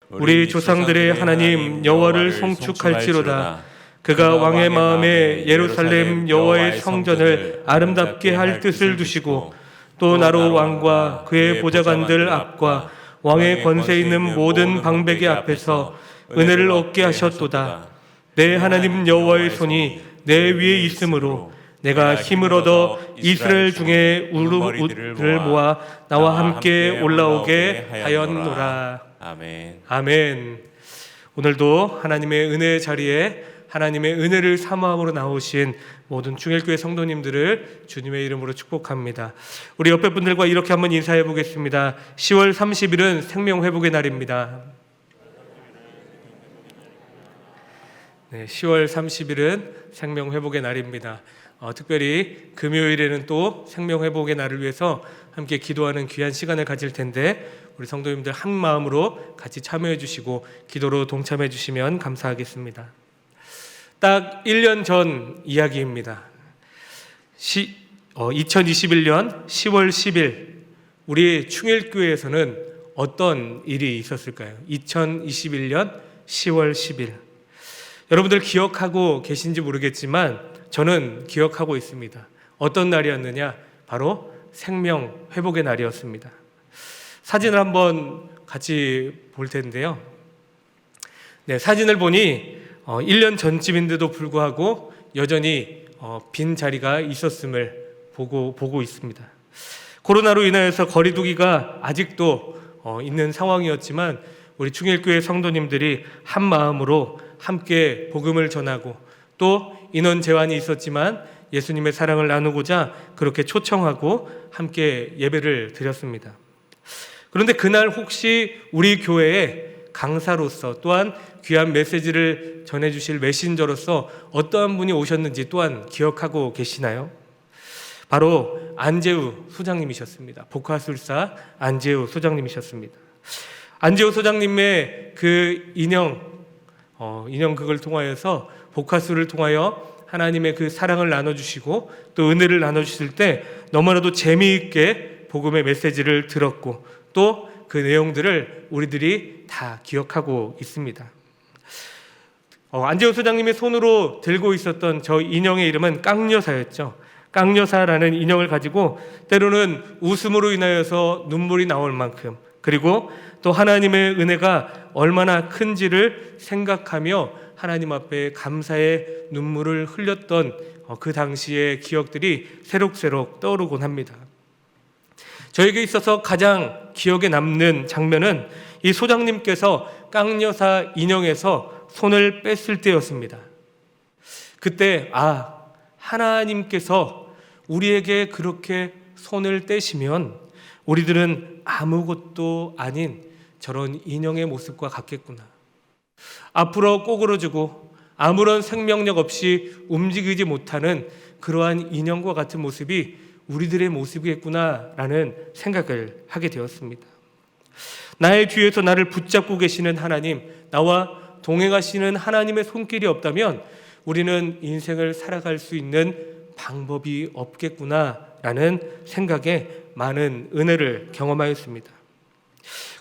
우리 조상들의 하나님 여호와를 송축할지로다. 그가 왕의 마음에 예루살렘 여호와의 성전을 아름답게 할 뜻을 두시고 또 나로 왕과 그의 보좌관들 앞과 왕의 권세 있는 모든 방백의 앞에서 은혜를 얻게 하셨도다. 내 하나님 여호와의 손이 내 위에 있으므로 내가 힘을 얻어 이스라엘 중에 우르를 모아 나와 함께 올라오게 하였노라. 아멘. 아멘. 오늘도 하나님의 은혜의 자리에 하나님의 은혜를 사모함으로 나오신 모든 중일교회 성도님들을 주님의 이름으로 축복합니다. 우리 옆에 분들과 이렇게 한번 인사해 보겠습니다. 10월 30일은 생명회복의 날입니다. 네, 10월 30일은 생명회복의 날입니다. 특별히 금요일에는 또 생명회복의 날을 위해서 함께 기도하는 귀한 시간을 가질 텐데 우리 성도님들 한 마음으로 같이 참여해 주시고 기도로 동참해 주시면 감사하겠습니다. 딱 1년 전 이야기입니다. 2021년 10월 10일 우리 충일교회에서는 어떤 일이 있었을까요? 2021년 10월 10일 여러분들 기억하고 계신지 모르겠지만 저는 기억하고 있습니다. 어떤 날이었느냐? 바로 생명회복의 날이었습니다. 사진을 한번 같이 볼 텐데요. 네, 사진을 보니 1년 전쯤인데도 불구하고 여전히 빈 자리가 있었음을 보고 있습니다. 코로나로 인하여서 거리두기가 아직도 있는 상황이었지만 우리 충일교회 성도님들이 한 마음으로 함께 복음을 전하고 또 인원 제한이 있었지만 예수님의 사랑을 나누고자 그렇게 초청하고 함께 예배를 드렸습니다. 그런데 그날 혹시 우리 교회에 강사로서 또한 귀한 메시지를 전해주실 메신저로서 어떠한 분이 오셨는지 또한 기억하고 계시나요? 바로 안재우 소장님이셨습니다. 복화술사 안재우 소장님이셨습니다. 안재우 소장님의 그 인형극을 통하여서 복화술을 통하여 하나님의 그 사랑을 나눠주시고 또 은혜를 나눠주실 때 너무나도 재미있게 복음의 메시지를 들었고 또 그 내용들을 우리들이 다 기억하고 있습니다. 안재우 소장님의 손으로 들고 있었던 저 인형의 이름은 깡여사였죠. 깡여사라는 인형을 가지고 때로는 웃음으로 인하여서 눈물이 나올 만큼 그리고 또 하나님의 은혜가 얼마나 큰지를 생각하며 하나님 앞에 감사의 눈물을 흘렸던 그 당시의 기억들이 새록새록 떠오르곤 합니다. 저에게 있어서 가장 기억에 남는 장면은 이 소장님께서 깡여사 인형에서 손을 뺐을 때였습니다. 그때 하나님께서 우리에게 그렇게 손을 떼시면 우리들은 아무것도 아닌 저런 인형의 모습과 같겠구나. 앞으로 꼬그러지고 아무런 생명력 없이 움직이지 못하는 그러한 인형과 같은 모습이 우리들의 모습이겠구나라는 생각을 하게 되었습니다. 나의 뒤에서 나를 붙잡고 계시는 하나님, 나와 동행하시는 하나님의 손길이 없다면 우리는 인생을 살아갈 수 있는 방법이 없겠구나라는 생각에 많은 은혜를 경험하였습니다.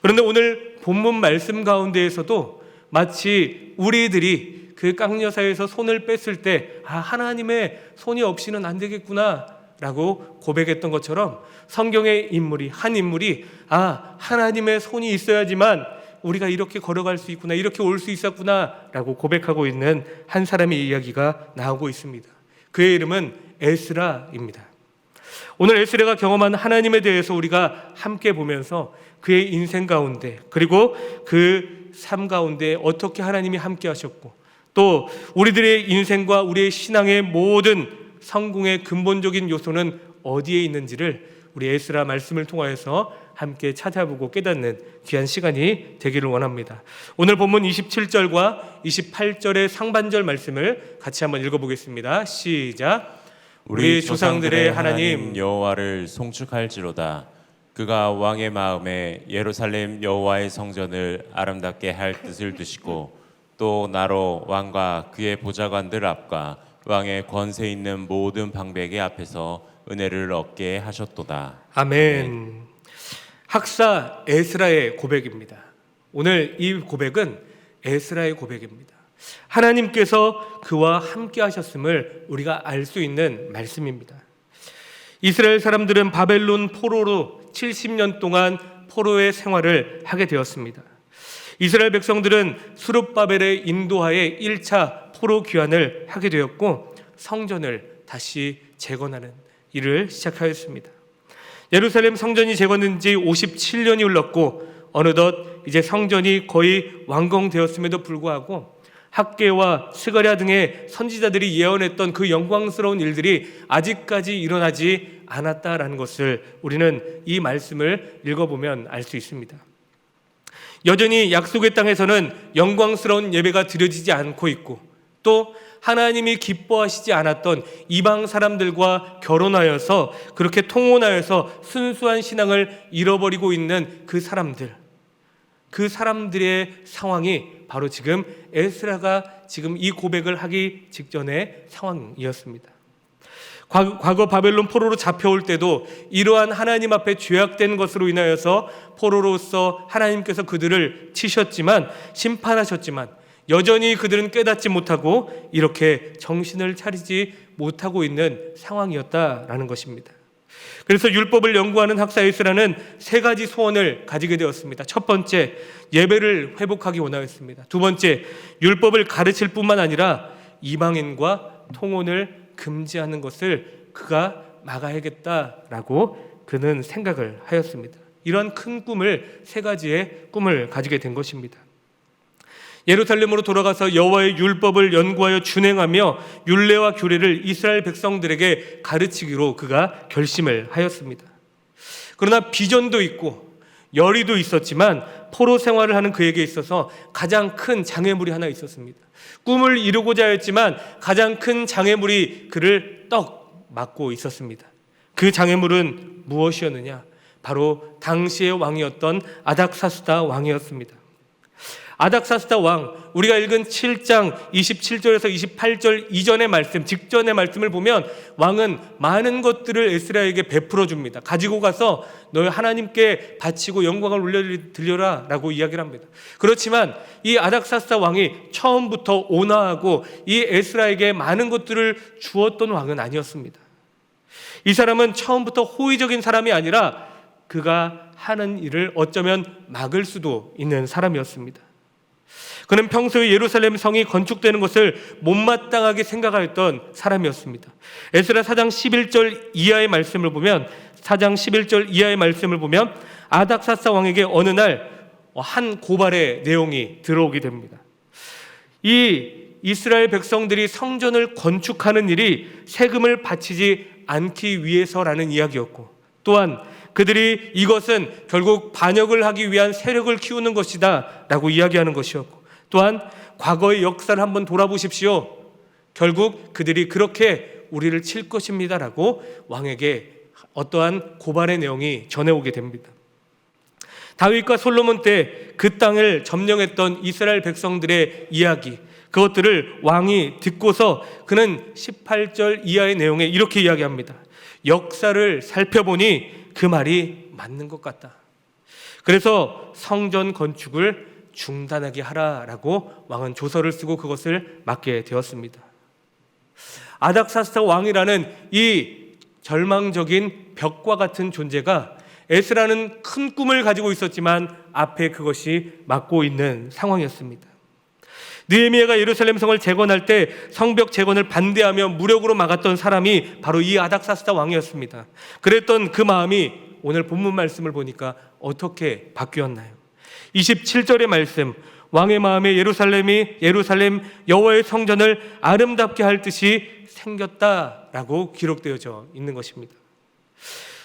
그런데 오늘 본문 말씀 가운데에서도 마치 우리들이 그 깡여사에서 손을 뺐을 때 하나님의 손이 없이는 안 되겠구나 라고 고백했던 것처럼 성경의 한 인물이 하나님의 손이 있어야지만 우리가 이렇게 걸어갈 수 있구나, 이렇게 올 수 있었구나 라고 고백하고 있는 한 사람의 이야기가 나오고 있습니다. 그의 이름은 에스라입니다. 오늘 에스라가 경험한 하나님에 대해서 우리가 함께 보면서 그의 인생 가운데 그리고 그 삶 가운데 어떻게 하나님이 함께 하셨고 또 우리들의 인생과 우리의 신앙의 모든 성공의 근본적인 요소는 어디에 있는지를 우리 에스라 말씀을 통하여서 함께 찾아보고 깨닫는 귀한 시간이 되기를 원합니다. 오늘 본문 27절과 28절의 상반절 말씀을 같이 한번 읽어보겠습니다. 시작. 우리 조상들의 하나님 여호와를 송축할지로다. 그가 왕의 마음에 예루살렘 여호와의 성전을 아름답게 할 뜻을 두시고 또 나로 왕과 그의 보좌관들 앞과 왕의 권세 있는 모든 방백의 앞에서 은혜를 얻게 하셨도다. 아멘. 학사 에스라의 고백입니다. 오늘 이 고백은 에스라의 고백입니다. 하나님께서 그와 함께 하셨음을 우리가 알 수 있는 말씀입니다. 이스라엘 사람들은 바벨론 포로로 70년 동안 포로의 생활을 하게 되었습니다. 이스라엘 백성들은 스룹바벨의 인도하에 1차 포로 귀환을 하게 되었고 성전을 다시 재건하는 일을 시작하였습니다. 예루살렘 성전이 재건된 지 57년이 흘렀고 어느덧 이제 성전이 거의 완공되었음에도 불구하고 학개와 스가랴 등의 선지자들이 예언했던 그 영광스러운 일들이 아직까지 일어나지 않았다라는 것을 우리는 이 말씀을 읽어보면 알 수 있습니다. 여전히 약속의 땅에서는 영광스러운 예배가 드려지지 않고 있고 또 하나님이 기뻐하시지 않았던 이방 사람들과 결혼하여서 그렇게 통혼하여서 순수한 신앙을 잃어버리고 있는 그 사람들의 상황이 바로 지금 에스라가 지금 이 고백을 하기 직전의 상황이었습니다. 과거 바벨론 포로로 잡혀올 때도 이러한 하나님 앞에 죄악된 것으로 인하여서 포로로서 하나님께서 그들을 치셨지만 심판하셨지만 여전히 그들은 깨닫지 못하고 이렇게 정신을 차리지 못하고 있는 상황이었다라는 것입니다. 그래서 율법을 연구하는 학사 에스라는 세 가지 소원을 가지게 되었습니다. 첫 번째, 예배를 회복하기 원하였습니다. 두 번째, 율법을 가르칠 뿐만 아니라 이방인과 통혼을 금지하는 것을 그가 막아야겠다라고 그는 생각을 하였습니다. 이런 큰 꿈을, 세 가지의 꿈을 가지게 된 것입니다. 예루살렘으로 돌아가서 여호와의 율법을 연구하여 준행하며 율례와 규례를 이스라엘 백성들에게 가르치기로 그가 결심을 하였습니다. 그러나 비전도 있고 열의도 있었지만 포로 생활을 하는 그에게 있어서 가장 큰 장애물이 하나 있었습니다. 꿈을 이루고자 했지만 가장 큰 장애물이 그를 떡 막고 있었습니다. 그 장애물은 무엇이었느냐? 바로 당시의 왕이었던 아닥사스다 왕이었습니다. 아닥사스다 왕, 우리가 읽은 7장 27절에서 28절 이전의 말씀, 직전의 말씀을 보면 왕은 많은 것들을 에스라에게 베풀어 줍니다. 가지고 가서 너희 하나님께 바치고 영광을 올려드려라 라고 이야기를 합니다. 그렇지만 이 아닥사스다 왕이 처음부터 온화하고 이 에스라에게 많은 것들을 주었던 왕은 아니었습니다. 이 사람은 처음부터 호의적인 사람이 아니라 그가 하는 일을 어쩌면 막을 수도 있는 사람이었습니다. 그는 평소에 예루살렘 성이 건축되는 것을 못마땅하게 생각하였던 사람이었습니다. 에스라 4장 11절 이하의 말씀을 보면 아닥사스다 왕에게 어느 날 한 고발의 내용이 들어오게 됩니다. 이 이스라엘 백성들이 성전을 건축하는 일이 세금을 바치지 않기 위해서라는 이야기였고 또한 그들이 이것은 결국 반역을 하기 위한 세력을 키우는 것이다 라고 이야기하는 것이었고 또한 과거의 역사를 한번 돌아보십시오. 결국 그들이 그렇게 우리를 칠 것입니다 라고 왕에게 어떠한 고발의 내용이 전해오게 됩니다. 다윗과 솔로몬 때 그 땅을 점령했던 이스라엘 백성들의 이야기, 그것들을 왕이 듣고서 그는 18절 이하의 내용에 이렇게 이야기합니다. 역사를 살펴보니 그 말이 맞는 것 같다. 그래서 성전 건축을 중단하게 하라라고 왕은 조서를 쓰고 그것을 맡게 되었습니다. 아닥사스다 왕이라는 이 절망적인 벽과 같은 존재가 에스라는 큰 꿈을 가지고 있었지만 앞에 그것이 막고 있는 상황이었습니다. 느헤미야가 예루살렘 성을 재건할 때 성벽 재건을 반대하며 무력으로 막았던 사람이 바로 이 아닥사스다 왕이었습니다. 그랬던 그 마음이 오늘 본문 말씀을 보니까 어떻게 바뀌었나요? 27절의 말씀, 왕의 마음에 예루살렘 여호와의 성전을 아름답게 할 뜻이 생겼다라고 기록되어져 있는 것입니다.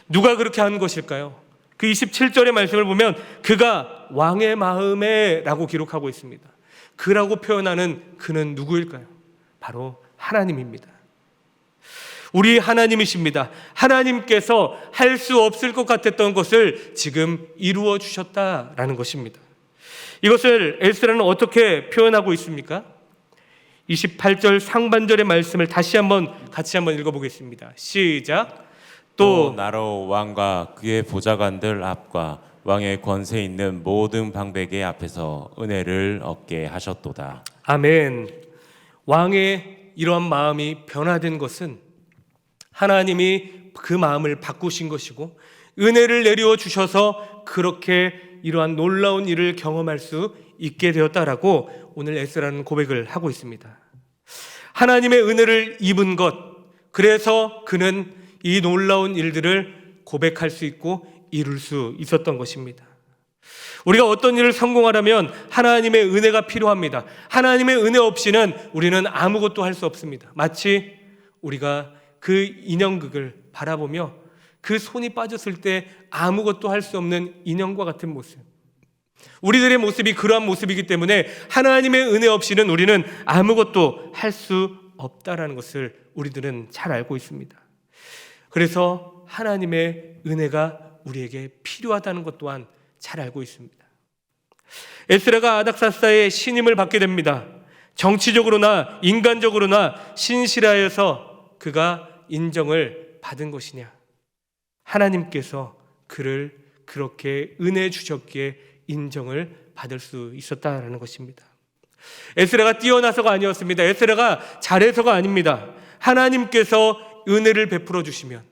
누가 그렇게 한 것일까요? 그 27절의 말씀을 보면 그가 왕의 마음에 라고 기록하고 있습니다. 그라고 표현하는 그는 누구일까요? 바로 하나님입니다. 우리 하나님이십니다. 하나님께서 할 수 없을 것 같았던 것을 지금 이루어 주셨다라는 것입니다. 이것을 에스라는 어떻게 표현하고 있습니까? 28절 상반절의 말씀을 같이 한번 읽어보겠습니다. 시작. 또 나로 왕과 그의 보좌관들 앞과 왕의 권세 있는 모든 방백의 앞에서 은혜를 얻게 하셨도다. 아멘. 왕의 이러한 마음이 변화된 것은 하나님이 그 마음을 바꾸신 것이고 은혜를 내려 주셔서 그렇게 이러한 놀라운 일을 경험할 수 있게 되었다라고 오늘 에스라는 고백을 하고 있습니다. 하나님의 은혜를 입은 것, 그래서 그는 이 놀라운 일들을 고백할 수 있고 이룰 수 있었던 것입니다. 우리가 어떤 일을 성공하려면 하나님의 은혜가 필요합니다. 하나님의 은혜 없이는 우리는 아무것도 할 수 없습니다. 마치 우리가 그 인형극을 바라보며 그 손이 빠졌을 때 아무것도 할 수 없는 인형과 같은 모습. 우리들의 모습이 그러한 모습이기 때문에 하나님의 은혜 없이는 우리는 아무것도 할 수 없다라는 것을 우리들은 잘 알고 있습니다. 그래서 하나님의 은혜가 우리에게 필요하다는 것 또한 잘 알고 있습니다. 에스라가 아닥사스다의 신임을 받게 됩니다. 정치적으로나 인간적으로나 신실하여서 그가 인정을 받은 것이냐? 하나님께서 그를 그렇게 은혜 주셨기에 인정을 받을 수 있었다라는 것입니다. 에스라가 뛰어나서가 아니었습니다. 에스라가 잘해서가 아닙니다. 하나님께서 은혜를 베풀어 주시면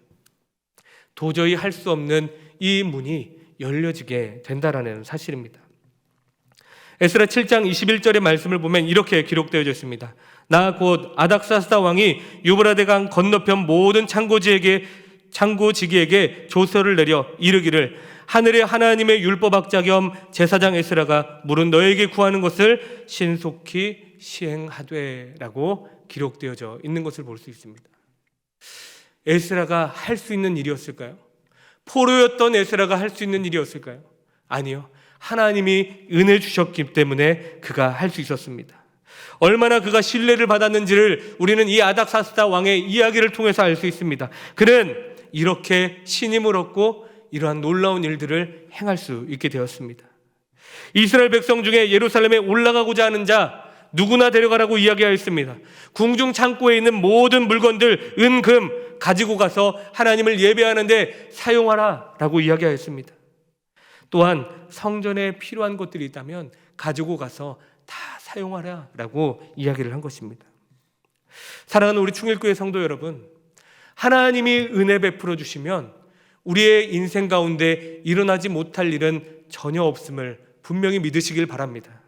도저히 할 수 없는 이 문이 열려지게 된다라는 사실입니다. 에스라 7장 21절의 말씀을 보면 이렇게 기록되어 있습니다. 나 곧 아닥사스다 왕이 유브라데 강 건너편 모든 창고지기에게 조서를 내려 이르기를 하늘의 하나님의 율법학자 겸 제사장 에스라가 물은 너에게 구하는 것을 신속히 시행하되라고 기록되어져 있는 것을 볼 수 있습니다. 에스라가 할 수 있는 일이었을까요? 포로였던 에스라가 할 수 있는 일이었을까요? 아니요. 하나님이 은혜 주셨기 때문에 그가 할 수 있었습니다. 얼마나 그가 신뢰를 받았는지를 우리는 이 아닥사스다 왕의 이야기를 통해서 알 수 있습니다. 그는 이렇게 신임을 얻고 이러한 놀라운 일들을 행할 수 있게 되었습니다. 이스라엘 백성 중에 예루살렘에 올라가고자 하는 자 누구나 데려가라고 이야기하였습니다. 궁중 창고에 있는 모든 물건들, 은, 금 가지고 가서 하나님을 예배하는데 사용하라 라고 이야기하였습니다. 또한 성전에 필요한 것들이 있다면 가지고 가서 다 사용하라 라고 이야기를 한 것입니다. 사랑하는 우리 충일교회 성도 여러분, 하나님이 은혜 베풀어 주시면 우리의 인생 가운데 일어나지 못할 일은 전혀 없음을 분명히 믿으시길 바랍니다.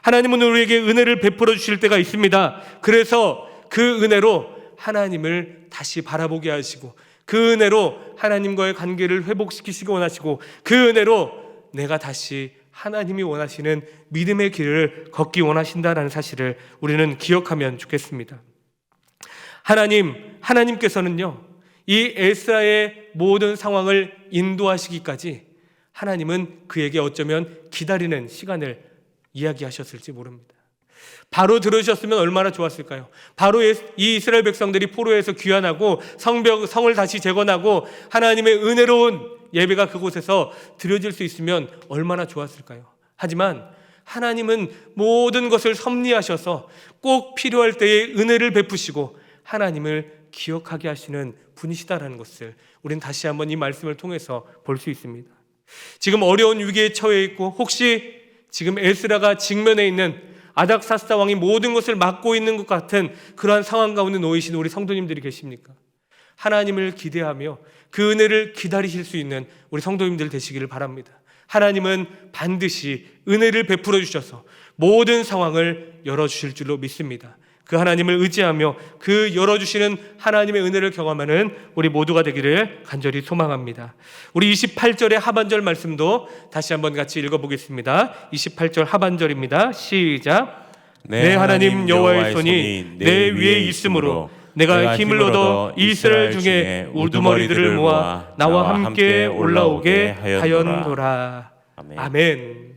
하나님은 우리에게 은혜를 베풀어 주실 때가 있습니다. 그래서 그 은혜로 하나님을 다시 바라보게 하시고 그 은혜로 하나님과의 관계를 회복시키시기 원하시고 그 은혜로 내가 다시 하나님이 원하시는 믿음의 길을 걷기 원하신다는 사실을 우리는 기억하면 좋겠습니다. 하나님께서는요, 이 에스라의 모든 상황을 인도하시기까지 하나님은 그에게 어쩌면 기다리는 시간을 이야기하셨을지 모릅니다. 바로 들으셨으면 얼마나 좋았을까요? 바로 이 이스라엘 백성들이 포로에서 귀환하고 성을 다시 재건하고 하나님의 은혜로운 예배가 그곳에서 드려질 수 있으면 얼마나 좋았을까요? 하지만 하나님은 모든 것을 섭리하셔서 꼭 필요할 때에 은혜를 베푸시고 하나님을 기억하게 하시는 분이시다라는 것을 우리는 다시 한번 이 말씀을 통해서 볼 수 있습니다. 지금 어려운 위기에 처해 있고 혹시 지금 에스라가 직면해 있는 아닥사스다 왕이 모든 것을 막고 있는 것 같은 그러한 상황 가운데 놓이신 우리 성도님들이 계십니까? 하나님을 기대하며 그 은혜를 기다리실 수 있는 우리 성도님들 되시기를 바랍니다. 하나님은 반드시 은혜를 베풀어 주셔서 모든 상황을 열어주실 줄로 믿습니다. 그 하나님을 의지하며 그 열어주시는 하나님의 은혜를 경험하는 우리 모두가 되기를 간절히 소망합니다. 우리 28절의 하반절 말씀도 다시 한번 같이 읽어보겠습니다. 28절 하반절입니다. 시작. 내 하나님 여호와의 손이 내 위에 있으므로 내가 힘을 얻어 이스라엘 중에 우두머리들을 모아 나와 함께 올라오게 하였노라. 아멘.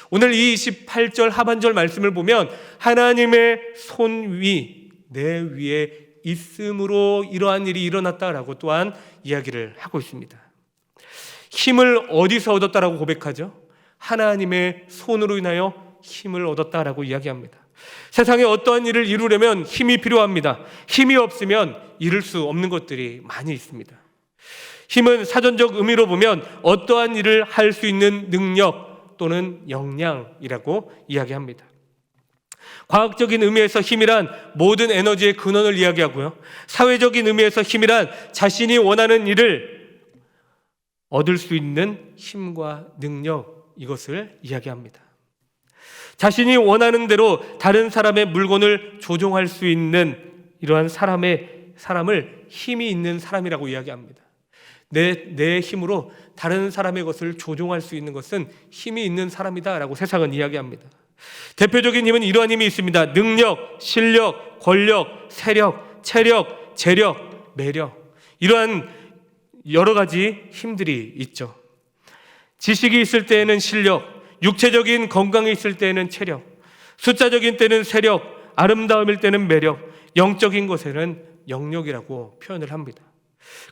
오늘 이 28절 하반절 말씀을 보면 하나님의 손 위, 내 위에 있음으로 이러한 일이 일어났다라고 또한 이야기를 하고 있습니다. 힘을 어디서 얻었다라고 고백하죠? 하나님의 손으로 인하여 힘을 얻었다라고 이야기합니다. 세상에 어떠한 일을 이루려면 힘이 필요합니다. 힘이 없으면 이룰 수 없는 것들이 많이 있습니다. 힘은 사전적 의미로 보면 어떠한 일을 할 수 있는 능력 또는 역량이라고 이야기합니다. 과학적인 의미에서 힘이란 모든 에너지의 근원을 이야기하고요. 사회적인 의미에서 힘이란 자신이 원하는 일을 얻을 수 있는 힘과 능력, 이것을 이야기합니다. 자신이 원하는 대로 다른 사람의 물건을 조종할 수 있는 이러한 사람을 힘이 있는 사람이라고 이야기합니다. 내 힘으로 다른 사람의 것을 조종할 수 있는 것은 힘이 있는 사람이다라고 세상은 이야기합니다. 대표적인 힘은 이러한 힘이 있습니다. 능력, 실력, 권력, 세력, 체력, 재력, 매력, 이러한 여러 가지 힘들이 있죠. 지식이 있을 때에는 실력, 육체적인 건강이 있을 때에는 체력, 숫자적인 때는 세력, 아름다움일 때는 매력, 영적인 것에는 영역이라고 표현을 합니다.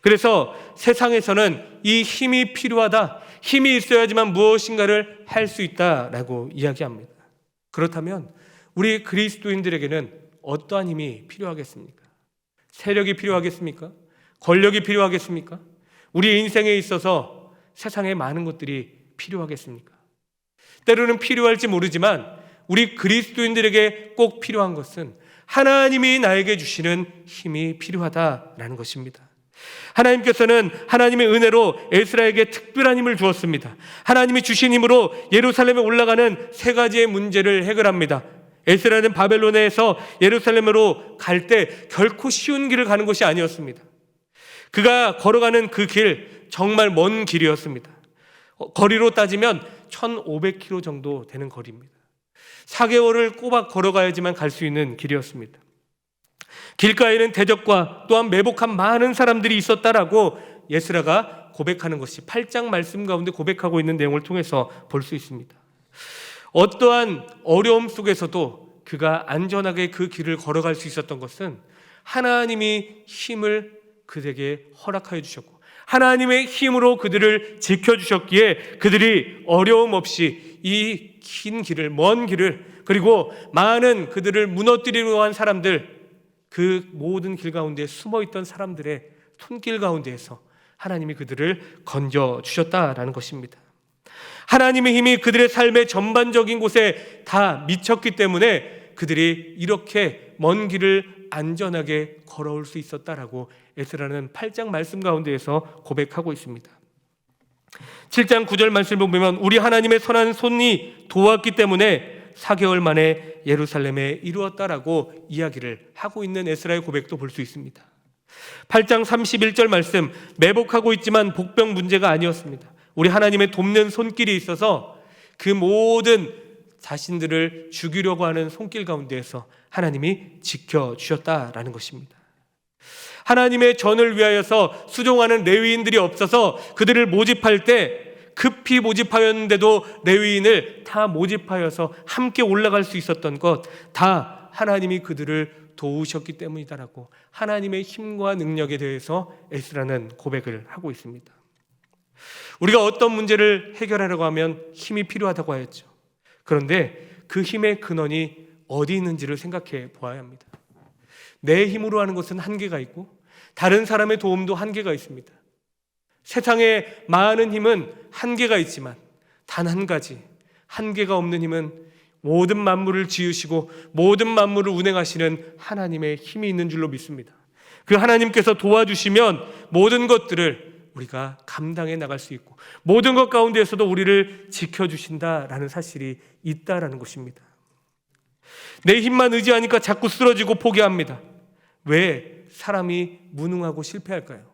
그래서 세상에서는 이 힘이 필요하다, 힘이 있어야지만 무엇인가를 할 수 있다라고 이야기합니다. 그렇다면 우리 그리스도인들에게는 어떠한 힘이 필요하겠습니까? 세력이 필요하겠습니까? 권력이 필요하겠습니까? 우리 인생에 있어서 세상에 많은 것들이 필요하겠습니까? 때로는 필요할지 모르지만 우리 그리스도인들에게 꼭 필요한 것은 하나님이 나에게 주시는 힘이 필요하다라는 것입니다. 하나님께서는 하나님의 은혜로 에스라에게 특별한 힘을 주었습니다. 하나님이 주신 힘으로 예루살렘에 올라가는 세 가지의 문제를 해결합니다. 에스라는 바벨론에서 예루살렘으로 갈 때 결코 쉬운 길을 가는 것이 아니었습니다. 그가 걸어가는 그 길, 정말 먼 길이었습니다. 거리로 따지면 1500km 정도 되는 거리입니다. 4개월을 꼬박 걸어가야지만 갈 수 있는 길이었습니다. 길가에는 대적과 또한 매복한 많은 사람들이 있었다라고 에스라가 고백하는 것이 8장 말씀 가운데 고백하고 있는 내용을 통해서 볼 수 있습니다. 어떠한 어려움 속에서도 그가 안전하게 그 길을 걸어갈 수 있었던 것은 하나님이 힘을 그에게 허락하여 주셨고 하나님의 힘으로 그들을 지켜주셨기에 그들이 어려움 없이 이 긴 길을, 먼 길을, 그리고 많은 그들을 무너뜨리려 한 사람들, 그 모든 길 가운데 숨어있던 사람들의 손길 가운데에서 하나님이 그들을 건져주셨다라는 것입니다. 하나님의 힘이 그들의 삶의 전반적인 곳에 다 미쳤기 때문에 그들이 이렇게 먼 길을 안전하게 걸어올 수 있었다라고 에스라는 8장 말씀 가운데에서 고백하고 있습니다. 7장 9절 말씀을 보면 우리 하나님의 선한 손이 도왔기 때문에 4개월 만에 예루살렘에 이루었다라고 이야기를 하고 있는 에스라의 고백도 볼 수 있습니다. 8장 31절 말씀, 매복하고 있지만 복병 문제가 아니었습니다. 우리 하나님의 돕는 손길이 있어서 그 모든 자신들을 죽이려고 하는 손길 가운데에서 하나님이 지켜주셨다라는 것입니다. 하나님의 전을 위하여서 수종하는 레위인들이 없어서 그들을 모집할 때 급히 모집하였는데도 레위인을 다 모집하여서 함께 올라갈 수 있었던 것 다 하나님이 그들을 도우셨기 때문이다라고 하나님의 힘과 능력에 대해서 에스라는 고백을 하고 있습니다. 우리가 어떤 문제를 해결하려고 하면 힘이 필요하다고 하였죠. 그런데 그 힘의 근원이 어디 있는지를 생각해 보아야 합니다. 내 힘으로 하는 것은 한계가 있고 다른 사람의 도움도 한계가 있습니다. 세상에 많은 힘은 한계가 있지만 단 한 가지, 한계가 없는 힘은 모든 만물을 지으시고 모든 만물을 운행하시는 하나님의 힘이 있는 줄로 믿습니다. 그 하나님께서 도와주시면 모든 것들을 우리가 감당해 나갈 수 있고 모든 것 가운데에서도 우리를 지켜주신다라는 사실이 있다라는 것입니다. 내 힘만 의지하니까 자꾸 쓰러지고 포기합니다. 왜 사람이 무능하고 실패할까요?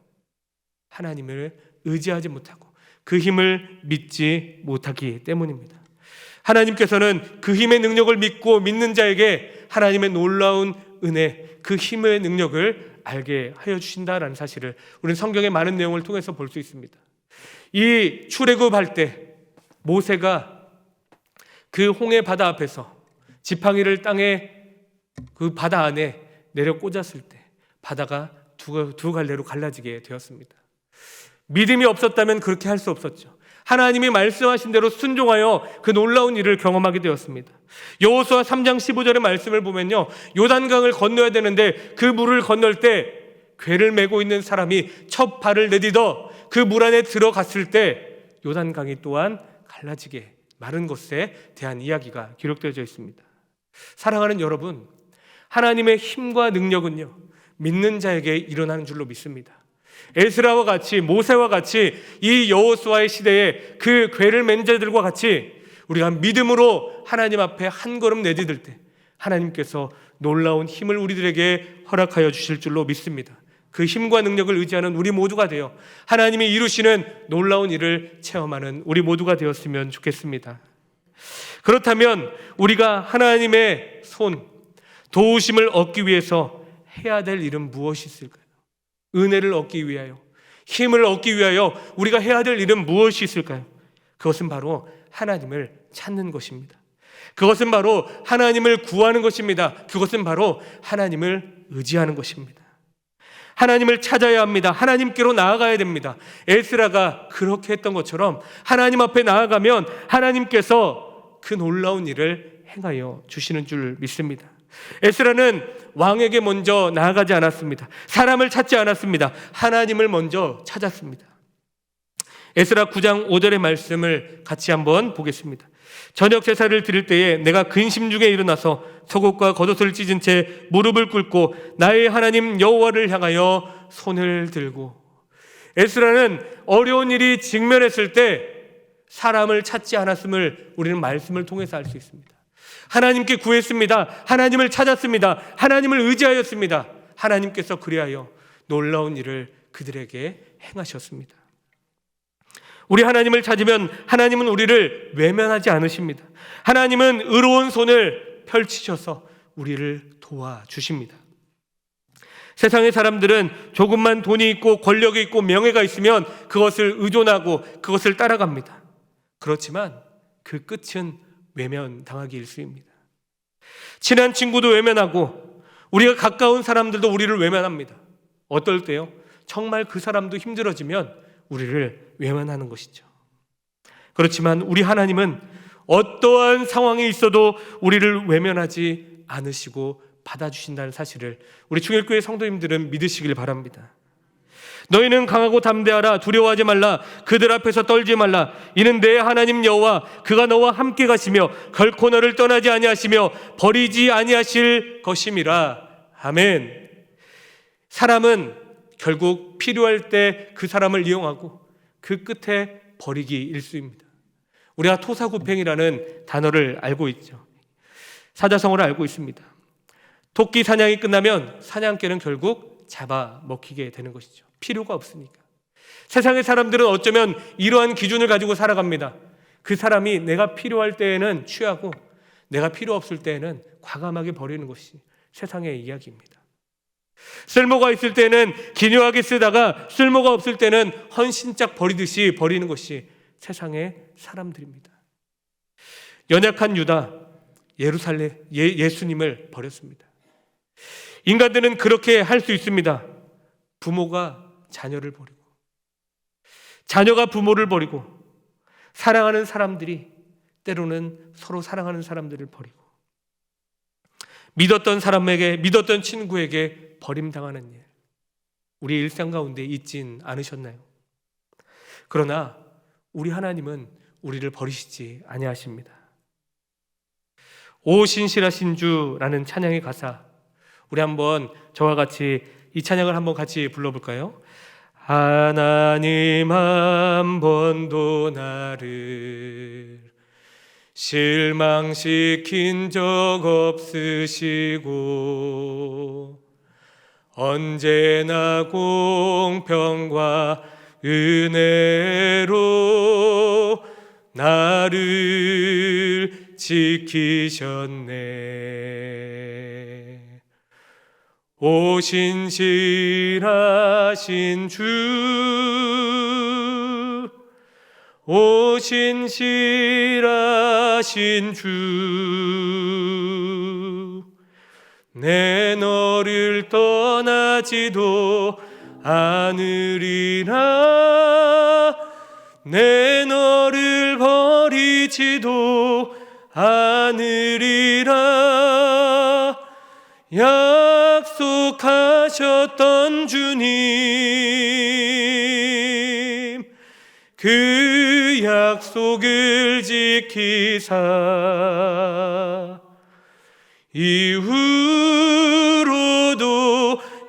하나님을 의지하지 못하고 그 힘을 믿지 못하기 때문입니다. 하나님께서는 그 힘의 능력을 믿고 믿는 자에게 하나님의 놀라운 은혜, 그 힘의 능력을 알게 하여 주신다라는 사실을 우리는 성경의 많은 내용을 통해서 볼 수 있습니다. 이 출애굽할 때 모세가 그 홍해 바다 앞에서 지팡이를 땅에 그 바다 안에 내려 꽂았을 때 바다가 두 갈래로 갈라지게 되었습니다. 믿음이 없었다면 그렇게 할 수 없었죠. 하나님이 말씀하신 대로 순종하여 그 놀라운 일을 경험하게 되었습니다. 여호수아 3장 15절의 말씀을 보면요, 요단강을 건너야 되는데 그 물을 건널 때 궤를 메고 있는 사람이 첫 발을 내딛어 그 물 안에 들어갔을 때 요단강이 또한 갈라지게 마른 것에 대한 이야기가 기록되어져 있습니다. 사랑하는 여러분, 하나님의 힘과 능력은요, 믿는 자에게 일어나는 줄로 믿습니다. 에스라와 같이, 모세와 같이, 이 여호수아의 시대에 그 궤를 맨 자들과 같이 우리가 믿음으로 하나님 앞에 한 걸음 내디딜 때 하나님께서 놀라운 힘을 우리들에게 허락하여 주실 줄로 믿습니다. 그 힘과 능력을 의지하는 우리 모두가 되어 하나님이 이루시는 놀라운 일을 체험하는 우리 모두가 되었으면 좋겠습니다. 그렇다면 우리가 하나님의 손, 도우심을 얻기 위해서 해야 될 일은 무엇이 있을까요? 은혜를 얻기 위하여, 힘을 얻기 위하여 우리가 해야 될 일은 무엇이 있을까요? 그것은 바로 하나님을 찾는 것입니다. 그것은 바로 하나님을 구하는 것입니다. 그것은 바로 하나님을 의지하는 것입니다. 하나님을 찾아야 합니다. 하나님께로 나아가야 됩니다. 에스라가 그렇게 했던 것처럼 하나님 앞에 나아가면 하나님께서 그 놀라운 일을 행하여 주시는 줄 믿습니다. 에스라는 왕에게 먼저 나아가지 않았습니다. 사람을 찾지 않았습니다. 하나님을 먼저 찾았습니다. 에스라 9장 5절의 말씀을 같이 한번 보겠습니다. 저녁 제사를 드릴 때에 내가 근심 중에 일어나서 속옷과 겉옷을 찢은 채 무릎을 꿇고 나의 하나님 여호와를 향하여 손을 들고. 에스라는 어려운 일이 직면했을 때 사람을 찾지 않았음을 우리는 말씀을 통해서 알 수 있습니다. 하나님께 구했습니다. 하나님을 찾았습니다. 하나님을 의지하였습니다. 하나님께서 그리하여 놀라운 일을 그들에게 행하셨습니다. 우리 하나님을 찾으면 하나님은 우리를 외면하지 않으십니다. 하나님은 의로운 손을 펼치셔서 우리를 도와주십니다. 세상의 사람들은 조금만 돈이 있고 권력이 있고 명예가 있으면 그것을 의존하고 그것을 따라갑니다. 그렇지만 그 끝은 외면당하기 일쑤입니다. 친한 친구도 외면하고 우리가 가까운 사람들도 우리를 외면합니다. 어떨 때요? 정말 그 사람도 힘들어지면 우리를 외면하는 것이죠. 그렇지만 우리 하나님은 어떠한 상황이 있어도 우리를 외면하지 않으시고 받아주신다는 사실을 우리 충일교회 성도님들은 믿으시길 바랍니다. 너희는 강하고 담대하라. 두려워하지 말라. 그들 앞에서 떨지 말라. 이는 내 하나님 여호와 그가 너와 함께 가시며 결코 너를 떠나지 아니하시며 버리지 아니하실 것임이라. 아멘. 사람은 결국 필요할 때 그 사람을 이용하고 그 끝에 버리기 일쑤입니다. 우리가 토사구팽이라는 단어를 알고 있죠. 사자성어를 알고 있습니다. 토끼 사냥이 끝나면 사냥개는 결국 잡아먹히게 되는 것이죠. 필요가 없으니까. 세상의 사람들은 어쩌면 이러한 기준을 가지고 살아갑니다. 그 사람이 내가 필요할 때에는 취하고 내가 필요 없을 때에는 과감하게 버리는 것이 세상의 이야기입니다. 쓸모가 있을 때는 기묘하게 쓰다가 쓸모가 없을 때는 헌신짝 버리듯이 버리는 것이 세상의 사람들입니다. 연약한 유다, 예수님을 버렸습니다. 인간들은 그렇게 할 수 있습니다. 부모가 자녀를 버리고 자녀가 부모를 버리고 사랑하는 사람들이 때로는 서로 사랑하는 사람들을 버리고 믿었던 사람에게, 믿었던 친구에게 버림당하는 일, 우리 일상 가운데 있진 않으셨나요? 그러나 우리 하나님은 우리를 버리시지 아니하십니다. 오 신실하신 주라는 찬양의 가사, 우리 한번 저와 같이 이 찬양을 한번 같이 불러볼까요? 하나님 한 번도 나를 실망시킨 적 없으시고 언제나 공평과 은혜로 나를 지키셨네. 오 신실하신 주, 오 신실하신 주, 내 너를 떠나지도 않으리라. 내 너를 버리지도 않으리라. 약속하셨던 주님, 약속을 지키사 이후로도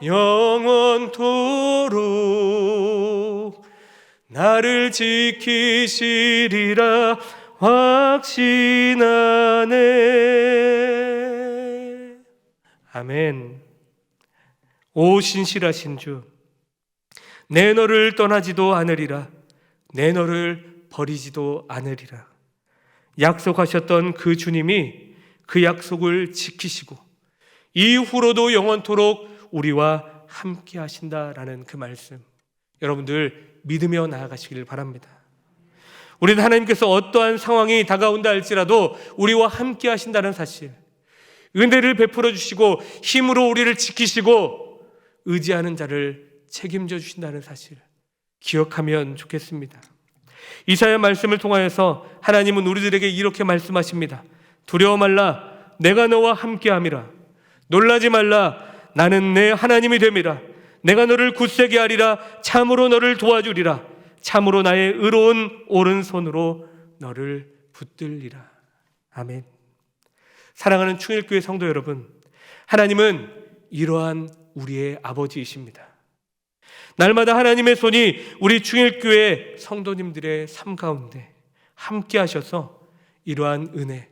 영원토록 나를 지키시리라 확신하네. 아멘. 오 신실하신 주, 내 너를 떠나지도 않으리라, 내 너를 버리지도 않으리라. 약속하셨던 그 주님이 그 약속을 지키시고 이후로도 영원토록 우리와 함께 하신다라는 그 말씀, 여러분들 믿으며 나아가시길 바랍니다. 우리는 하나님께서 어떠한 상황이 다가온다 할지라도 우리와 함께 하신다는 사실, 은혜를 베풀어 주시고 힘으로 우리를 지키시고 의지하는 자를 책임져 주신다는 사실 기억하면 좋겠습니다. 이사야 말씀을 통하여서 하나님은 우리들에게 이렇게 말씀하십니다. 두려워 말라, 내가 너와 함께함이라. 놀라지 말라, 나는 내 하나님이 됨이라. 내가 너를 굳세게 하리라. 참으로 너를 도와주리라. 참으로 나의 의로운 오른손으로 너를 붙들리라. 아멘. 사랑하는 충일교회 성도 여러분, 하나님은 이러한 우리의 아버지이십니다. 날마다 하나님의 손이 우리 충일교회 성도님들의 삶 가운데 함께 하셔서 이러한 은혜,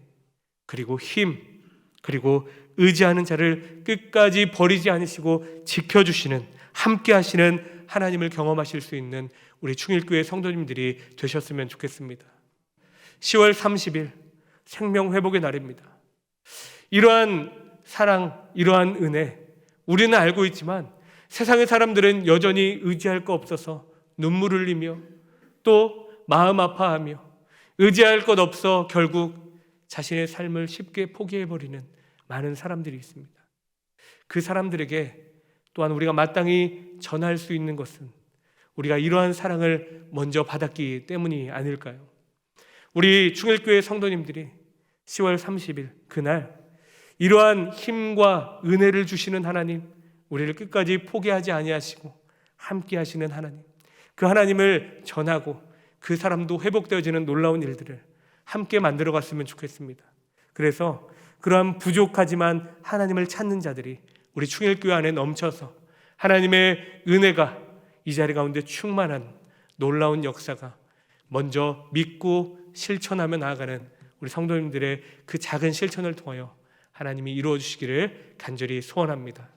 그리고 힘, 그리고 의지하는 자를 끝까지 버리지 않으시고 지켜주시는, 함께 하시는 하나님을 경험하실 수 있는 우리 충일교회 성도님들이 되셨으면 좋겠습니다. 10월 30일 생명회복의 날입니다. 이러한 사랑, 이러한 은혜, 우리는 알고 있지만 세상의 사람들은 여전히 의지할 거 없어서 눈물 흘리며 또 마음 아파하며 의지할 것 없어 결국 자신의 삶을 쉽게 포기해버리는 많은 사람들이 있습니다. 그 사람들에게 또한 우리가 마땅히 전할 수 있는 것은 우리가 이러한 사랑을 먼저 받았기 때문이 아닐까요? 우리 충일교회 성도님들이 10월 30일 그날 이러한 힘과 은혜를 주시는 하나님, 우리를 끝까지 포기하지 아니하시고 함께 하시는 하나님, 그 하나님을 전하고 그 사람도 회복되어지는 놀라운 일들을 함께 만들어 갔으면 좋겠습니다. 그래서 그러한 부족하지만 하나님을 찾는 자들이 우리 충일교회 안에 넘쳐서 하나님의 은혜가 이 자리 가운데 충만한 놀라운 역사가 먼저 믿고 실천하며 나아가는 우리 성도님들의 그 작은 실천을 통하여 하나님이 이루어 주시기를 간절히 소원합니다.